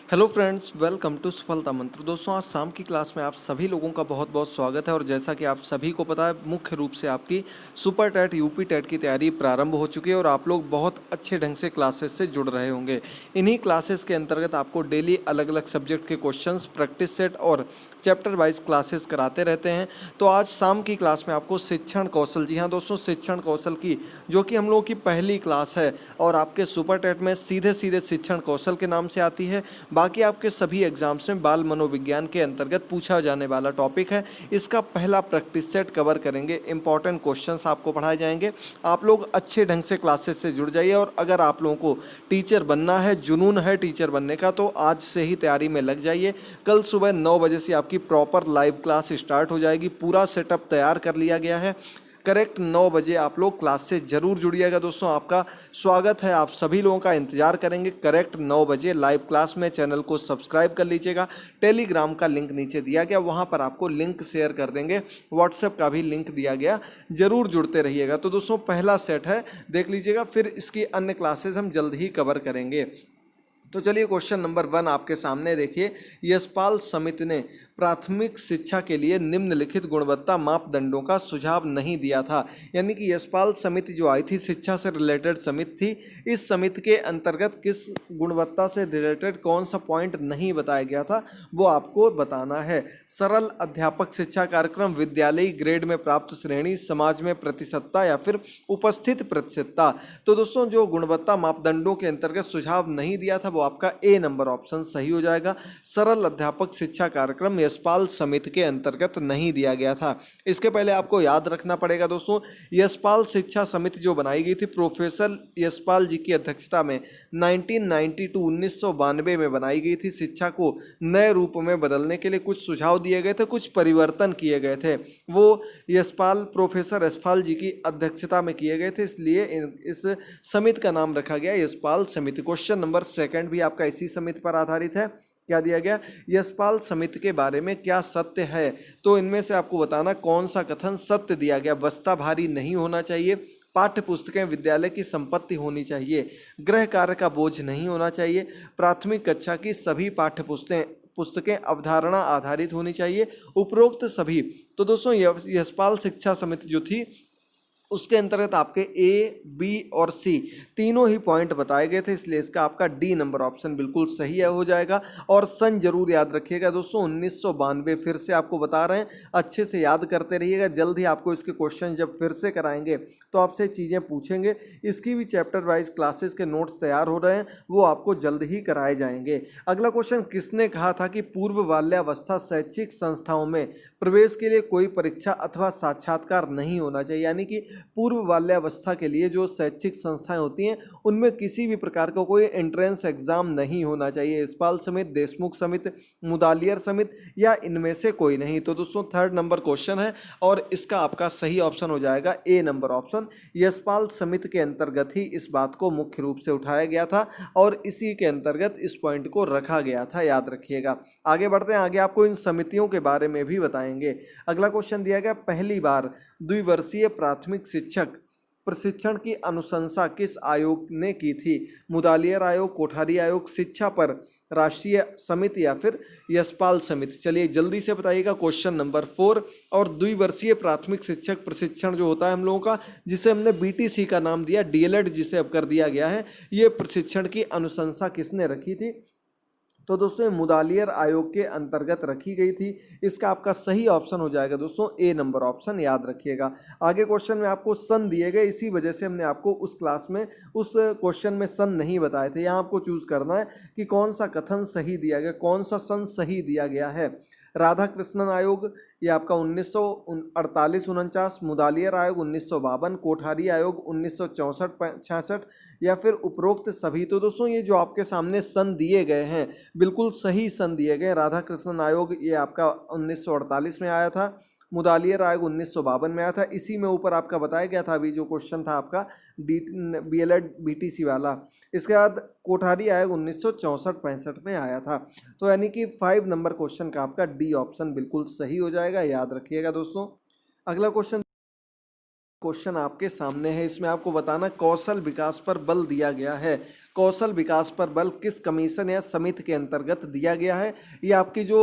Hello friends, welcome to सफलता मंत्र। दोस्तों, आज शाम की क्लास में आप सभी लोगों का बहुत बहुत स्वागत है। और जैसा कि आप सभी को पता है, मुख्य रूप से आपकी सुपर टेट यूपी टेट की तैयारी प्रारंभ हो चुकी है और आप लोग बहुत अच्छे ढंग से क्लासेस से जुड़ रहे होंगे। इन्हीं क्लासेस के अंतर्गत आपको डेली अलग अलग सब्जेक्ट के क्वेश्चंस, प्रैक्टिस सेट और चैप्टर वाइज क्लासेस कराते रहते हैं। तो आज शाम की क्लास में आपको शिक्षण कौशल, जी हाँ दोस्तों, शिक्षण कौशल की जो कि हम लोगों की पहली क्लास है और आपके सुपर टेट में सीधे सीधे शिक्षण कौशल के नाम से आती है। बाकी आपके सभी एग्जाम्स में बाल मनोविज्ञान के अंतर्गत पूछा जाने वाला टॉपिक है। इसका पहला प्रैक्टिस सेट कवर करेंगे, इंपॉर्टेंट क्वेश्चंस आपको पढ़ाए जाएंगे। आप लोग अच्छे ढंग से क्लासेस से जुड़ जाइए और अगर आप लोगों को टीचर बनना है, जुनून है टीचर बनने का, तो आज से ही तैयारी में लग जाइए। कल सुबह 9 बजे से आपकी प्रॉपर लाइव क्लास स्टार्ट हो जाएगी। पूरा सेटअप तैयार कर लिया गया है। करेक्ट 9 बजे आप लोग क्लास से ज़रूर जुड़िएगा। दोस्तों, आपका स्वागत है, आप सभी लोगों का इंतजार करेंगे। करेक्ट 9 बजे लाइव क्लास में चैनल को सब्सक्राइब कर लीजिएगा। टेलीग्राम का लिंक नीचे दिया गया, वहाँ पर आपको लिंक शेयर कर देंगे। व्हाट्सएप का भी लिंक दिया गया, ज़रूर जुड़ते रहिएगा। तो दोस्तों, पहला सेट है, देख लीजिएगा। फिर इसकी अन्य क्लासेस हम जल्द ही कवर करेंगे। तो चलिए, क्वेश्चन नंबर 1 आपके सामने देखिए। यशपाल समिति ने प्राथमिक शिक्षा के लिए निम्नलिखित गुणवत्ता मापदंडों का सुझाव नहीं दिया था। यानी कि यशपाल समिति जो आई थी, शिक्षा से रिलेटेड समिति थी। इस समिति के अंतर्गत किस गुणवत्ता से रिलेटेड कौन सा पॉइंट नहीं बताया गया था, वो आपको बताना है। सरल अध्यापक शिक्षा कार्यक्रम, विद्यालयी ग्रेड में प्राप्त श्रेणी, समाज में प्रतिशतता या फिर उपस्थित प्रतिशतता। तो दोस्तों, जो गुणवत्ता मापदंडों के अंतर्गत सुझाव नहीं दिया था, वो आपका ए नंबर ऑप्शन सही हो जाएगा। सरल अध्यापक शिक्षा कार्यक्रम यशपाल समिति के अंतर्गत नहीं दिया गया था। इसके पहले आपको याद रखना पड़ेगा दोस्तों, यशपाल शिक्षा समिति जो बनाई गई थी प्रोफेसर यशपाल जी की अध्यक्षता में 1992 में बनाई गई थी। शिक्षा को नए रूप में बदलने के लिए कुछ सुझाव दिए गए थे, कुछ परिवर्तन किए गए थे। वो यशपाल, प्रोफेसर यशपाल जी की अध्यक्षता में किए गए थे, इसलिए इस समिति का नाम रखा गया यशपाल समिति। क्वेश्चन नंबर 2 भी आपका इसी समिति पर आधारित है। क्या दिया गया? यशपाल समिति के बारे में क्या सत्य है? तो इनमें से आपको बताना कौन सा कथन सत्य दिया गया। बस्ता भारी नहीं होना चाहिए, पाठ्य पुस्तकें विद्यालय की संपत्ति होनी चाहिए, गृह कार्य का बोझ नहीं होना चाहिए, प्राथमिक कक्षा की सभी पाठ्य पुस्तकें अवधारणा आधारित होनी चाहिए, उपरोक्त सभी। तो दोस्तों, यशपाल शिक्षा समिति जो थी, उसके अंतर्गत आपके ए, बी और सी तीनों ही पॉइंट बताए गए थे, इसलिए इसका आपका डी नंबर ऑप्शन बिल्कुल सही है, हो जाएगा। और सन जरूर याद रखिएगा दोस्तों, 1992। फिर से आपको बता रहे हैं, अच्छे से याद करते रहिएगा। जल्द ही आपको इसके क्वेश्चन जब फिर से कराएंगे तो आपसे चीज़ें पूछेंगे। इसकी भी चैप्टर वाइज क्लासेस के नोट्स तैयार हो रहे हैं, वो आपको जल्द ही कराए जाएंगे। अगला क्वेश्चन, किसने कहा था कि पूर्व बाल्यावस्था शैक्षिक संस्थाओं में प्रवेश के लिए कोई परीक्षा अथवा साक्षात्कार नहीं होना चाहिए? यानी कि पूर्व बाल्यावस्था के लिए जो शैक्षिक संस्थाएं होती हैं, उनमें किसी भी प्रकार का कोई एंट्रेंस एग्जाम नहीं होना चाहिए। यशपाल समिति, देशमुख समिति, मुदालियर समिति या इनमें से कोई नहीं। तो दोस्तों, 3rd नंबर क्वेश्चन है और इसका आपका सही ऑप्शन हो जाएगा ए नंबर ऑप्शन। यशपाल समिति के अंतर्गत ही इस बात को मुख्य रूप से उठाया गया था और इसी के अंतर्गत इस पॉइंट को रखा गया था, याद रखिएगा। आगे बढ़ते हैं, आगे आपको इन समितियों के बारे में भी बताएंगे। अगला क्वेश्चन दिया गया, पहली बार द्विवर्षीय प्राथमिक शिक्षक प्रशिक्षण की अनुशंसा किस आयोग ने की थी? मुदालियर आयोग, कोठारी आयोग, शिक्षा पर राष्ट्रीय समिति या फिर यशपाल समिति? चलिए जल्दी से बताइएगा। Question number 4। और द्विवर्षीय प्राथमिक शिक्षक प्रशिक्षण जो होता है हम लोगों का, जिसे हमने बीटीसी का नाम दिया, डीएलएड जिसे अब कर दिया गया है, ये प्रशिक्षण की अनुशंसा किसने रखी थी? तो दोस्तों, मुदालियर आयोग के अंतर्गत रखी गई थी। इसका आपका सही ऑप्शन हो जाएगा दोस्तों ए नंबर ऑप्शन, याद रखिएगा। आगे क्वेश्चन में आपको सन दिए गए, इसी वजह से हमने आपको उस क्लास में उस क्वेश्चन में सन नहीं बताए थे। यहाँ आपको चूज करना है कि कौन सा कथन सही दिया गया, कौन सा सन सही दिया गया है। राधा कृष्णन आयोग, ये आपका 1948-49, मुदालियर आयोग 1952, कोठारी आयोग 1964-66 या फिर उपरोक्त सभी। तो दोस्तों, ये जो आपके सामने सन दिए गए हैं, बिल्कुल सही सन दिए गए। राधा कृष्णन आयोग ये आपका 1948 में आया था, मुदालियर आयोग 1952 में आया था। इसी में ऊपर आपका बताया गया था, अभी जो क्वेश्चन था आपका बीएलएड बीटीसी वाला। इसके बाद कोठारी आयोग 1964-65 में आया था। तो यानी कि 5 नंबर क्वेश्चन का आपका डी ऑप्शन बिल्कुल सही हो जाएगा, याद रखिएगा दोस्तों। अगला क्वेश्चन क्वेश्चन आपके सामने है, इसमें आपको बताना कौशल विकास पर बल दिया गया है। कौशल विकास पर बल किस कमीशन या समिति के अंतर्गत दिया गया है? ये आपकी जो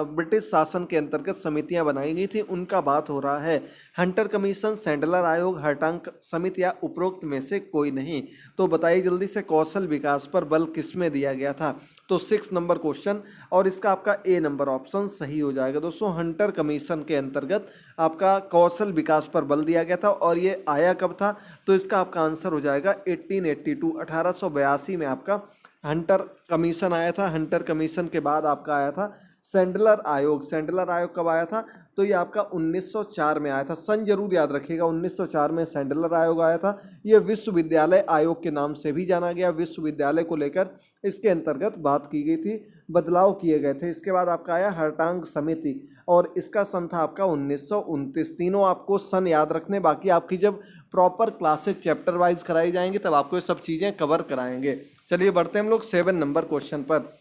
ब्रिटिश शासन के अंतर्गत समितियां बनाई गई थी उनका बात हो रहा है। हंटर कमीशन, सैंडलर आयोग, हर्टांग समिति या उपरोक्त में से कोई नहीं। तो बताइए जल्दी से, कौशल विकास पर बल किस में दिया गया था? तो 6 नंबर क्वेश्चन, और इसका आपका ए नंबर ऑप्शन सही हो जाएगा। दोस्तों, हंटर कमीशन के अंतर्गत आपका कौशल विकास पर बल दिया गया था, और ये आया कब था? तो इसका आपका आंसर हो जाएगा 1882, 1882 में आपका हंटर कमीशन आया था। हंटर कमीशन के बाद आपका आया था सैंडलर आयोग। सैंडलर आयोग कब आया था? तो ये आपका 1904 में आया था। सन जरूर याद रखिएगा, 1904 में सैंडलर आयोग आया था। ये विश्वविद्यालय आयोग के नाम से भी जाना गया। विश्वविद्यालय को लेकर इसके अंतर्गत बात की गई थी, बदलाव किए गए थे। इसके बाद आपका आया हर्टांग समिति, और इसका सन था आपका 1929। तीनों आपको सन याद रखने, बाकी आपकी जब प्रॉपर क्लासेज चैप्टर वाइज कराई जाएंगी तब आपको ये सब चीज़ें कवर कराएंगे। चलिए बढ़ते हैं हम लोग 7 नंबर क्वेश्चन पर।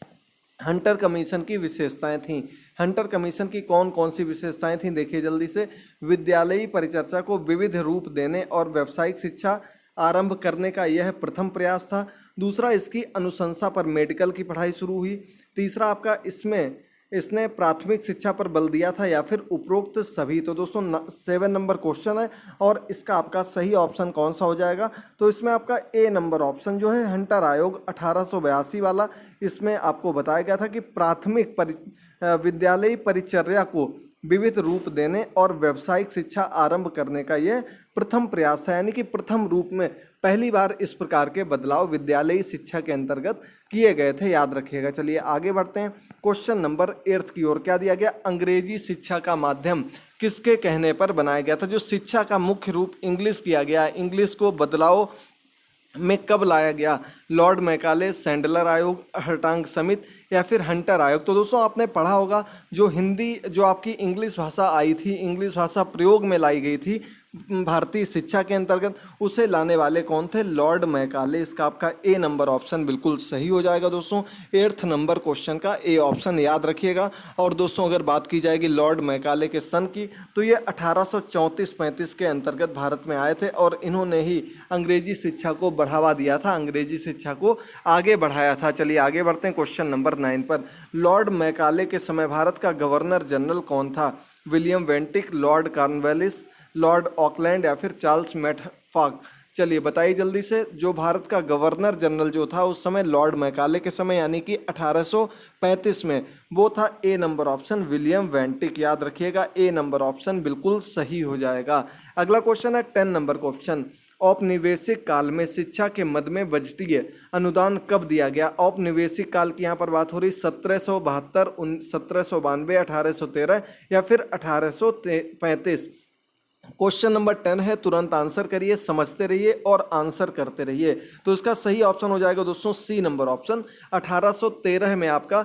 हंटर कमीशन की विशेषताएं थीं। हंटर कमीशन की कौन कौन सी विशेषताएं थीं, देखिए जल्दी से। विद्यालयी परिचर्चा को विविध रूप देने और व्यावसायिक शिक्षा आरंभ करने का यह प्रथम प्रयास था। दूसरा, इसकी अनुशंसा पर मेडिकल की पढ़ाई शुरू हुई। तीसरा आपका, इसने प्राथमिक शिक्षा पर बल दिया था, या फिर उपरोक्त सभी। तो दोस्तों 7 नंबर क्वेश्चन है, और इसका आपका सही ऑप्शन कौन सा हो जाएगा? तो इसमें आपका ए नंबर ऑप्शन जो है हंटर आयोग 1882 वाला, इसमें आपको बताया गया था कि विद्यालयी परिचर्या को विविध रूप देने और व्यावसायिक शिक्षा आरंभ करने का यह प्रथम प्रयास था। यानी कि प्रथम रूप में पहली बार इस प्रकार के बदलाव विद्यालयी शिक्षा के अंतर्गत किए गए थे, याद रखिएगा। चलिए आगे बढ़ते हैं क्वेश्चन नंबर 8 की ओर। क्या दिया गया? अंग्रेजी शिक्षा का माध्यम किसके कहने पर बनाया गया था? जो शिक्षा का मुख्य रूप इंग्लिश किया गया, इंग्लिश को बदलाव में कब लाया गया? लॉर्ड मैकाले, सैंडलर आयोग, हर्टांग समिति या फिर हंटर आयोग। तो दोस्तों आपने पढ़ा होगा, जो हिंदी, जो आपकी इंग्लिश भाषा आई थी, इंग्लिश भाषा प्रयोग में लाई गई थी भारतीय शिक्षा के अंतर्गत, उसे लाने वाले कौन थे? Lord Macaulay. इसका आपका ए नंबर ऑप्शन बिल्कुल सही हो जाएगा। दोस्तों 8th नंबर क्वेश्चन का ए ऑप्शन याद रखिएगा। और दोस्तों अगर बात की जाएगी लॉर्ड मैकाले के सन की, तो ये 1834-35 के अंतर्गत भारत में आए थे, और इन्होंने ही अंग्रेजी शिक्षा को बढ़ावा दिया था, अंग्रेजी शिक्षा को आगे बढ़ाया था। चलिए आगे बढ़ते हैं क्वेश्चन नंबर 9 पर। लॉर्ड मैकाले के समय भारत का गवर्नर जनरल कौन था? William वेंटिक, Lord Cornwallis, Lord Auckland या फिर चार्ल्स मैकफॉग। चलिए बताइए जल्दी से, जो भारत का गवर्नर जनरल जो था उस समय लॉर्ड मैकाले के समय, यानी कि 1835 में, वो था ए नंबर ऑप्शन विलियम वेंटिक। याद रखिएगा, ए नंबर ऑप्शन बिल्कुल सही हो जाएगा। अगला क्वेश्चन है 10 नंबर क्वेश्चन। औपनिवेशिक काल में शिक्षा के मद में बजटीय अनुदान कब दिया गया? औपनिवेशिक काल की यहाँ पर बात हो रही 1772, 1792, 1813 या फिर 1835। क्वेश्चन नंबर 10 है, तुरंत आंसर करिए, समझते रहिए और आंसर करते रहिए। तो इसका सही ऑप्शन हो जाएगा दोस्तों सी नंबर ऑप्शन। 1813 में आपका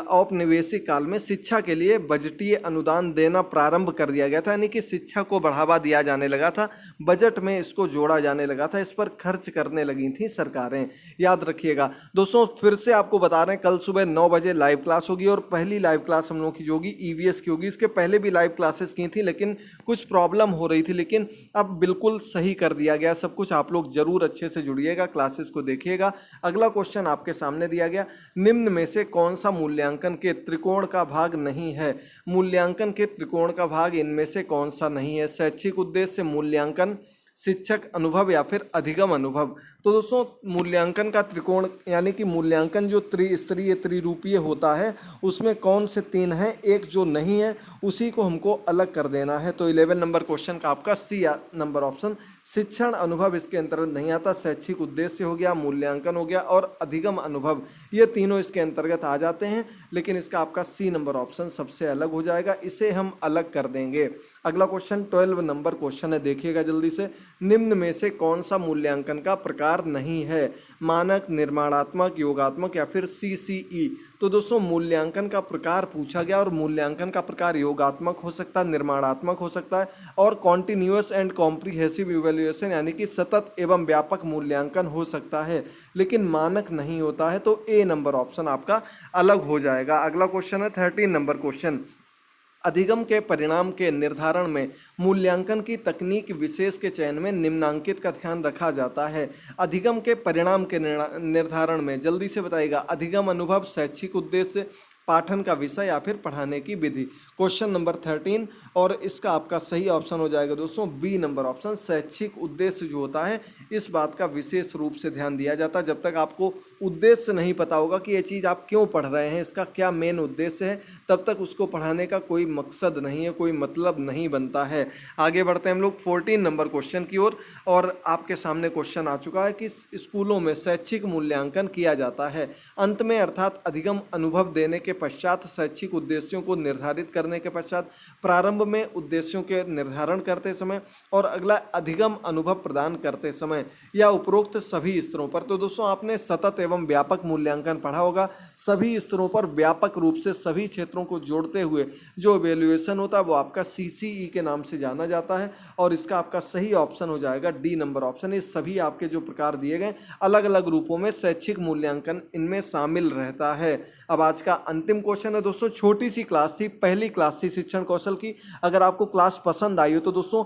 औपनिवेशिक काल में शिक्षा के लिए बजटीय अनुदान देना प्रारंभ कर दिया गया था, यानी कि शिक्षा को बढ़ावा दिया जाने लगा था, बजट में इसको जोड़ा जाने लगा था, इस पर खर्च करने लगी थी सरकारें। याद रखिएगा दोस्तों, फिर से आपको बता रहे हैं, कल सुबह 9 बजे लाइव क्लास होगी, और पहली लाइव क्लास हम लोग की जो होगी ईवीएस की होगी। इसके पहले भी लाइव क्लासेस की थी, लेकिन कुछ प्रॉब्लम हो रही थी, लेकिन अब बिल्कुल सही कर दिया गया सब कुछ। आप लोग जरूर अच्छे से जुड़िएगा, क्लासेस को देखिएगा। अगला क्वेश्चन आपके सामने दिया गया, निम्न में से कौन सा मूल्यांकन के त्रिकोण का भाग नहीं है? मूल्यांकन के त्रिकोण का भाग इनमें से कौन सा नहीं है? शैक्षिक उद्देश्य मूल्यांकन, शिक्षक अनुभव या फिर अधिगम अनुभव। तो दोस्तों मूल्यांकन का त्रिकोण, यानी कि मूल्यांकन जो त्रिस्तरीय त्रिरूपीय होता है, उसमें कौन से 3 हैं? एक जो नहीं है उसी को हमको अलग कर देना है। तो 11 नंबर क्वेश्चन का आपका सी नंबर ऑप्शन, शिक्षण अनुभव इसके अंतर्गत नहीं आता। शैक्षिक उद्देश्य हो गया, मूल्यांकन हो गया और अधिगम अनुभव, ये तीनों इसके अंतर्गत आ जाते हैं, लेकिन इसका आपका सी नंबर ऑप्शन सबसे अलग हो जाएगा, इसे हम अलग कर देंगे। अगला क्वेश्चन 12 नंबर क्वेश्चन है, देखिएगा जल्दी से। निम्न में से कौन सा मूल्यांकन का प्रकार नहीं है? मानक, निर्माणात्मक, योगात्मक या फिर सीसीई। तो दोस्तों मूल्यांकन का प्रकार पूछा गया, और मूल्यांकन का प्रकार योगात्मक हो सकता है, निर्माणात्मक हो सकता है, और कॉन्टिन्यूअस एंड कॉम्प्रिहेंसिव इवैल्यूएशन यानी कि सतत एवं व्यापक मूल्यांकन हो सकता है, लेकिन मानक नहीं होता है। तो ए नंबर ऑप्शन आपका अलग हो जाएगा। अगला क्वेश्चन है 13 नंबर क्वेश्चन। अधिगम के परिणाम के निर्धारण में मूल्यांकन की तकनीक विशेष के चयन में निम्नांकित का ध्यान रखा जाता है। अधिगम के परिणाम के निर्धारण में जल्दी से बताइएगा, अधिगम अनुभव, शैक्षिक उद्देश्य, पाठन का विषय या फिर पढ़ाने की विधि। क्वेश्चन नंबर 13 और इसका आपका सही ऑप्शन हो जाएगा दोस्तों बी नंबर ऑप्शन। शैक्षिक उद्देश्य जो होता है इस बात का विशेष रूप से ध्यान दिया जाता है। जब तक आपको उद्देश्य नहीं पता होगा कि ये चीज़ आप क्यों पढ़ रहे हैं, इसका क्या मेन उद्देश्य है, तब तक उसको पढ़ाने का कोई मकसद नहीं है, कोई मतलब नहीं बनता है। आगे बढ़ते हैं हम लोग 14 नंबर क्वेश्चन की ओर। और आपके सामने क्वेश्चन आ चुका है कि स्कूलों में शैक्षिक मूल्यांकन किया जाता है अंत में, अर्थात अधिगम अनुभव देने के पश्चात, शैक्षिक उद्देश्यों को निर्धारित करने के पश्चात, प्रारंभ में उद्देश्यों के निर्धारण करते समय और अगला अधिगम अनुभव प्रदान करते समय या उपरोक्त सभी स्तरों पर। तो दोस्तों आपने सतत एवं व्यापक मूल्यांकन पढ़ा होगा। सभी स्तरों पर व्यापक रूप से सभी क्षेत्रों को जोड़ते हुए जो इवैल्यूएशन होता है वो आपका CCE के नाम से जाना जाता है और इसका आपका सही ऑप्शन हो जाएगा डी नंबर ऑप्शन। ये सभी आपके जो प्रकार दिए गए अलग अलग रूपों में शैक्षिक मूल्यांकन इनमें शामिल रहता है। अब आज का अंतिम क्वेश्चन है दोस्तों, छोटी सी क्लास थी, पहली क्लास थी शिक्षण कौशल की। अगर आपको क्लास पसंद आई हो तो दोस्तों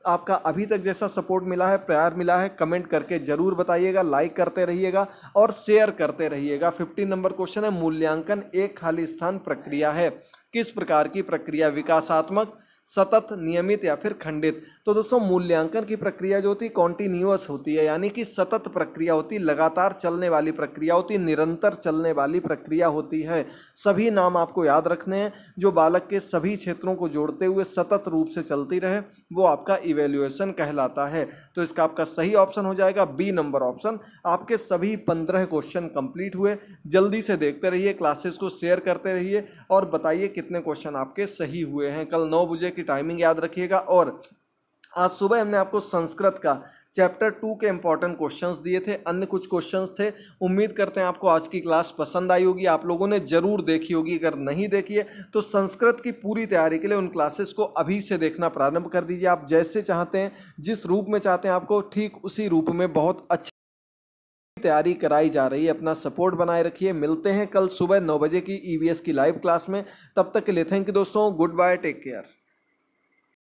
आपका अभी तक जैसा सपोर्ट मिला है, प्यार मिला है, कमेंट करके जरूर बताइएगा, लाइक करते रहिएगा और शेयर करते रहिएगा। 15 नंबर क्वेश्चन है, मूल्यांकन एक खाली स्थान प्रक्रिया है, किस प्रकार की प्रक्रिया, विकासात्मक, सतत, नियमित या फिर खंडित। तो दोस्तों मूल्यांकन की प्रक्रिया जो होती है कॉन्टिन्यूअस होती है, यानी कि सतत प्रक्रिया होती है, लगातार चलने वाली प्रक्रिया होती है, निरंतर चलने वाली प्रक्रिया होती है। सभी नाम आपको याद रखने हैं जो बालक के सभी क्षेत्रों को जोड़ते हुए सतत रूप से चलती रहे, वो आपका इवैल्यूएशन कहलाता है। तो इसका आपका सही ऑप्शन हो जाएगा बी नंबर ऑप्शन। आपके सभी 15 क्वेश्चन कंप्लीट हुए। जल्दी से देखते रहिए, क्लासेस को शेयर करते रहिए और बताइए कितने क्वेश्चन आपके सही हुए हैं। कल 9 बजे की टाइमिंग याद रखिएगा। और आज सुबह हमने आपको संस्कृत का चैप्टर 2 के इंपॉर्टेंट क्वेश्चंस दिए थे, अन्य कुछ क्वेश्चंस थे। उम्मीद करते हैं आपको आज की क्लास पसंद आई होगी, आप लोगों ने जरूर देखी होगी। अगर नहीं देखी है तो संस्कृत की पूरी तैयारी के लिए उन क्लासेस को अभी से देखना प्रारंभ कर दीजिए। आप जैसे चाहते हैं, जिस रूप में चाहते हैं, आपको ठीक उसी रूप में बहुत अच्छी तैयारी कराई जा रही है। अपना सपोर्ट बनाए रखिए। मिलते हैं कल सुबह 9 बजे की EVS की लाइव क्लास में। तब तक के लिए थैंक यू दोस्तों, गुड बाय, टेक केयर।